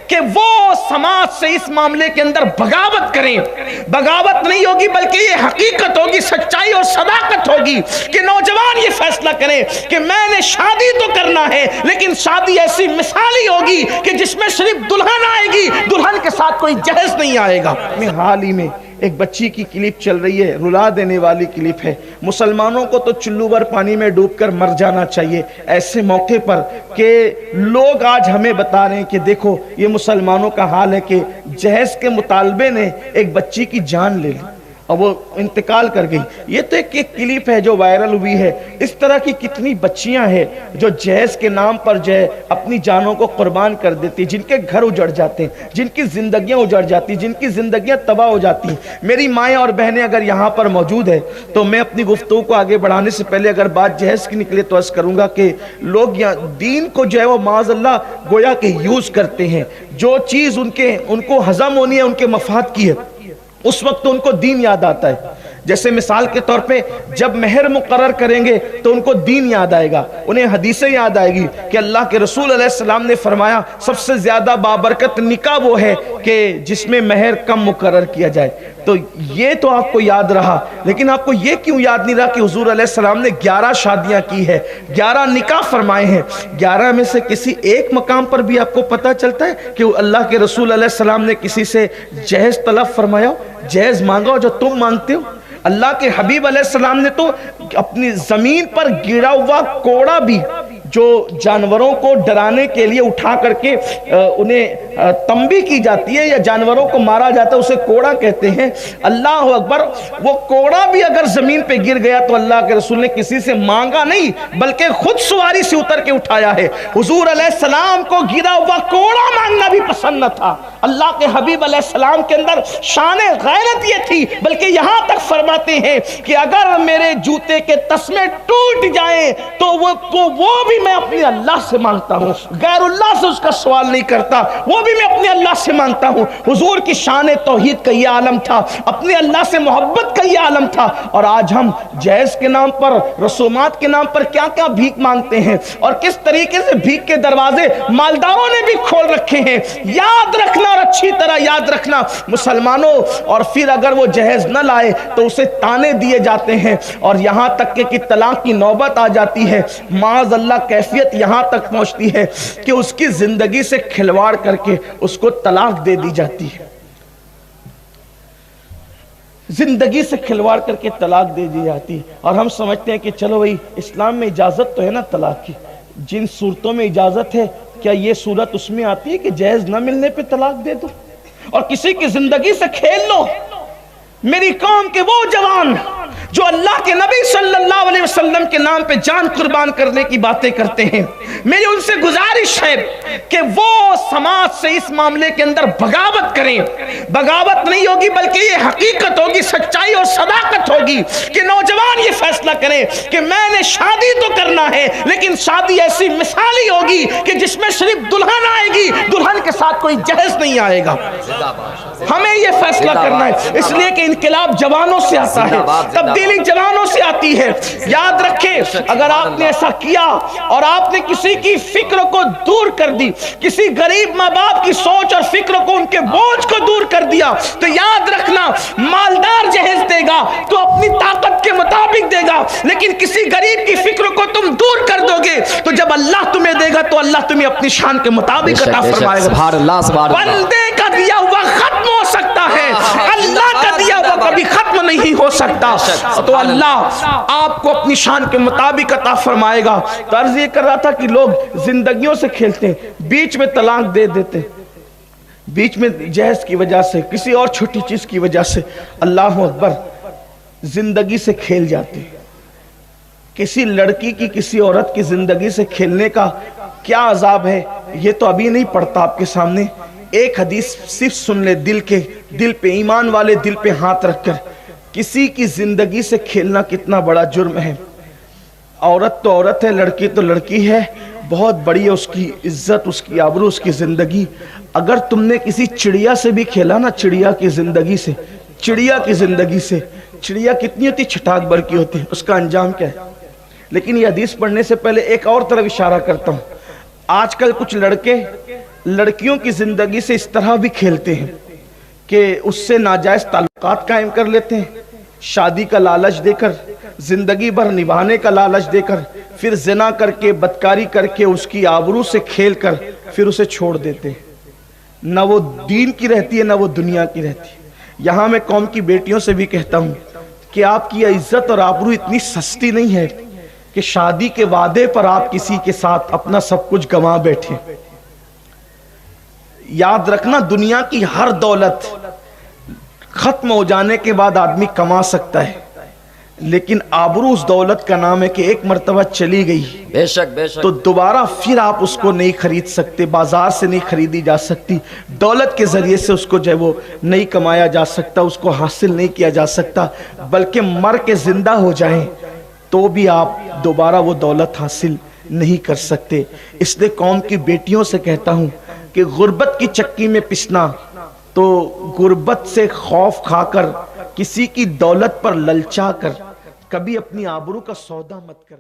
کہ وہ سماج سے اس معاملے کے اندر بغاوت کریں. بغاوت نہیں ہوگی بلکہ یہ حقیقت ہوگی, سچائی اور صداقت ہوگی کہ نوجوان یہ فیصلہ کریں کہ میں نے شادی تو کرنا ہے, لیکن شادی ایسی مثالی ہوگی کہ جس میں صرف دلہن آئے گی, دلہن کے ساتھ کوئی جہیز نہیں آئے گا. حال ہی میں ایک بچی کی کلپ چل رہی ہے, رلا دینے والی کلپ ہے. مسلمانوں کو تو چلو بھر پانی میں ڈوب کر مر جانا چاہیے ایسے موقع پر کہ لوگ آج ہمیں بتا رہے ہیں کہ دیکھو یہ مسلمانوں کا حال ہے کہ جہیز کے مطالبے نے ایک بچی کی جان لے لی اور وہ انتقال کر گئی. یہ تو ایک کلپ ہے جو وائرل ہوئی ہے. اس طرح کی کتنی بچیاں ہیں جو جہیز کے نام پر جو ہے اپنی جانوں کو قربان کر دیتی, جن کے گھر اجڑ جاتے ہیں, جن کی زندگیاں اجڑ جاتی, جن کی زندگیاں تباہ ہو جاتی ہیں. میری مائیں اور بہنیں اگر یہاں پر موجود ہیں تو میں اپنی گفتگو کو آگے بڑھانے سے پہلے اگر بات جہیز کی نکلے تو عرض کروں گا کہ لوگ یہاں دین کو جو ہے وہ معاذ اللہ گویا کہ یوز کرتے ہیں. جو چیز ان کو ہضم ہونی ہے ان کے مفاد کی ہے, اس وقت ان کو دین یاد آتا ہے. جیسے مثال کے طور پہ جب مہر مقرر کریں گے تو ان کو دین یاد آئے گا, انہیں حدیثیں یاد آئے گی کہ اللہ کے رسول علیہ السلام نے فرمایا سب سے زیادہ بابرکت نکاح وہ ہے کہ جس میں مہر کم مقرر کیا جائے. تو یہ تو آپ کو یاد رہا, لیکن آپ کو یہ کیوں یاد نہیں رہا کہ حضور علیہ السلام نے 11 شادیاں کی ہے, 11 نکاح فرمائے ہیں. 11 میں سے کسی ایک مقام پر بھی آپ کو پتہ چلتا ہے کہ اللہ کے رسول علیہ السلام نے کسی سے جہیز طلب فرمایا ہو, جہیز مانگا ہو جو تم مانگتے ہو؟ اللہ کے حبیب علیہ السلام نے تو اپنی زمین پر گرا ہوا کوڑا بھی جو جانوروں کو ڈرانے کے لیے اٹھا کر کے انہیں تنبیہ کی جاتی ہے یا جانوروں کو مارا جاتا ہے, اسے کوڑا کہتے ہیں. اللہ اکبر, وہ کوڑا بھی اگر زمین پہ گر گیا تو اللہ کے رسول نے کسی سے مانگا نہیں بلکہ خود سواری سے اتر کے اٹھایا ہے. حضور علیہ السلام کو گرا ہوا کوڑا مانگنا بھی پسند نہ تھا. اللہ کے حبیب علیہ السلام کے اندر شان غیرت یہ تھی, بلکہ یہاں تک فرماتے ہیں کہ اگر میرے جوتے کے تسمے ٹوٹ جائیں تو وہ بھی میں اپنے اللہ سے مانگتا ہوں, غیر اللہ سے اس کا سوال نہیں کرتا, وہ بھی میں اپنے اللہ سے مانگتا ہوں. حضور کی شان توحید کا یہ عالم تھا, اپنے اللہ سے محبت کا یہ عالم تھا. اور آج ہم جہیز کے نام پر, رسومات کے نام پر کیا کیا بھیک مانگتے ہیں اور کس طریقے سے بھیک کے دروازے مالداروں نے بھی کھول رکھے ہیں. یاد رکھنا اور اچھی طرح یاد رکھنا مسلمانوں, اور پھر اگر وہ جہیز نہ لائے تو اسے تانے دیے جاتے ہیں اور یہاں تک کہ طلاق کی نوبت آ جاتی ہے. معاذ اللہ کیفیت یہاں تک پہنچتی ہے کہ اس کی زندگی سے کھلواڑ کر کے اس کو طلاق دے دی جاتی ہے. زندگی سے کھلواڑ کر کے طلاق دے دی جاتی ہے اور ہم سمجھتے ہیں کہ چلو بھائی اسلام میں اجازت تو ہے نا طلاق کی. جن صورتوں میں اجازت ہے کیا یہ صورت اس میں آتی ہے کہ جہیز نہ ملنے پہ طلاق دے دو اور کسی کی زندگی سے کھیل لو؟ میری قوم کے وہ جوان جو اللہ کے نبی صلی اللہ علیہ وسلم کے نام پہ جان قربان کرنے کی باتیں کرتے ہیں, میری ان سے گزارش ہے کہ وہ سماج سے اس معاملے کے اندر بغاوت کریں. بغاوت نہیں ہوگی بلکہ یہ حقیقت ہوگی, سچائی اور صداقت ہوگی کہ نوجوان یہ فیصلہ کریں کہ میں نے شادی تو کرنا ہے, لیکن شادی ایسی مثالی ہوگی کہ جس میں صرف دلہن آئے گی, دلہن کے ساتھ کوئی جہیز نہیں آئے گا. ہمیں یہ فیصلہ کرنا ہے, اس لیے کہ انقلاب جوانوں سے آتا ہے, تبدیلی جوانوں سے آتی ہے. یاد رکھیں اگر آپ نے ایسا کیا اور آپ نے کسی کی فکر کو دور کر دی, کسی غریب ماں باپ کی سوچ اور فکر کو, ان کے بوجھ کو دور کر دیا, تو یاد رکھنا مالدار جہیز دے گا تو اپنی طاقت کے مطابق دے گا, لیکن کسی غریب کی فکر کو تم دور کر دو گے تو جب اللہ تمہیں دے گا تو اللہ تمہیں اپنی شان کے مطابق عطا فرمائے گا. بندے کا دیا ہوا ختم ہو سکتا ہے, اللہ کا دیا ہوا کبھی ختم نہیں ہو سکتا, تو اللہ آپ کو اپنی شان کے مطابق عطا فرمائے گا. تو عرض یہ کر رہا تھا کہ لوگ زندگیوں سے کھیلتے ہیں, بیچ میں طلاق دے دیتے, بیچ میں جہیز کی وجہ سے, کسی اور چھوٹی چیز کی وجہ سے, اللہ اکبر, زندگی سے کھیل جاتے. کسی لڑکی کی کسی عورت کی زندگی سے کھیلنے کا کیا عذاب ہے یہ تو ابھی نہیں پڑتا آپ کے سامنے. ایک حدیث صرف سن لے, دل پہ ایمان والے دل پہ ہاتھ رکھ کر, کسی کی زندگی سے کھیلنا کتنا بڑا جرم ہے. عورت تو عورت ہے, لڑکی تو لڑکی ہے, بہت بڑی ہے اس کی عزت, اس کی آبرو, اس کی زندگی. اگر تم نے کسی چڑیا سے بھی کھیلا نا, چڑیا کی زندگی سے, چڑیا کی زندگی سے, چڑیا کتنی ہوتی, چھٹاک بھر کی ہوتی, اس کا انجام کیا ہے. لیکن یہ حدیث پڑھنے سے پہلے ایک اور طرف اشارہ کرتا ہوں. آج کل کچھ لڑکے لڑکیوں کی زندگی سے اس طرح بھی کھیلتے ہیں کہ اس سے ناجائز تعلقات قائم کر لیتے ہیں، شادی کا لالچ دے کر، زندگی بھر نبھانے کا لالچ دے کر، پھر زنا کر کے بدکاری کر کے اس کی آبرو سے کھیل کر پھر اسے چھوڑ دیتے ہیں۔ نہ وہ دین کی رہتی ہے نہ وہ دنیا کی رہتی ہے۔ یہاں میں قوم کی بیٹیوں سے بھی کہتا ہوں کہ آپ کی عزت اور آبرو اتنی سستی نہیں ہے کہ شادی کے وعدے پر آپ کسی کے ساتھ اپنا سب کچھ گنوا بیٹھے۔ یاد رکھنا، دنیا کی ہر دولت ختم ہو جانے کے بعد آدمی کما سکتا ہے، لیکن آبرو اس دولت کا نام ہے کہ ایک مرتبہ چلی گئی بے شک بے شک تو دوبارہ پھر آپ اس کو نہیں خرید سکتے، بازار سے نہیں خریدی جا سکتی، دولت کے ذریعے سے اس کو جو ہے وہ نہیں کمایا جا سکتا، اس کو حاصل نہیں کیا جا سکتا، بلکہ مر کے زندہ ہو جائیں تو بھی آپ دوبارہ وہ دولت حاصل نہیں کر سکتے۔ اس لیے قوم کی بیٹیوں سے کہتا ہوں کہ غربت کی چکی میں پسنا تو غربت سے خوف کھا کر، کسی کی دولت پر للچا کر کبھی اپنی آبرو کا سودا مت کر۔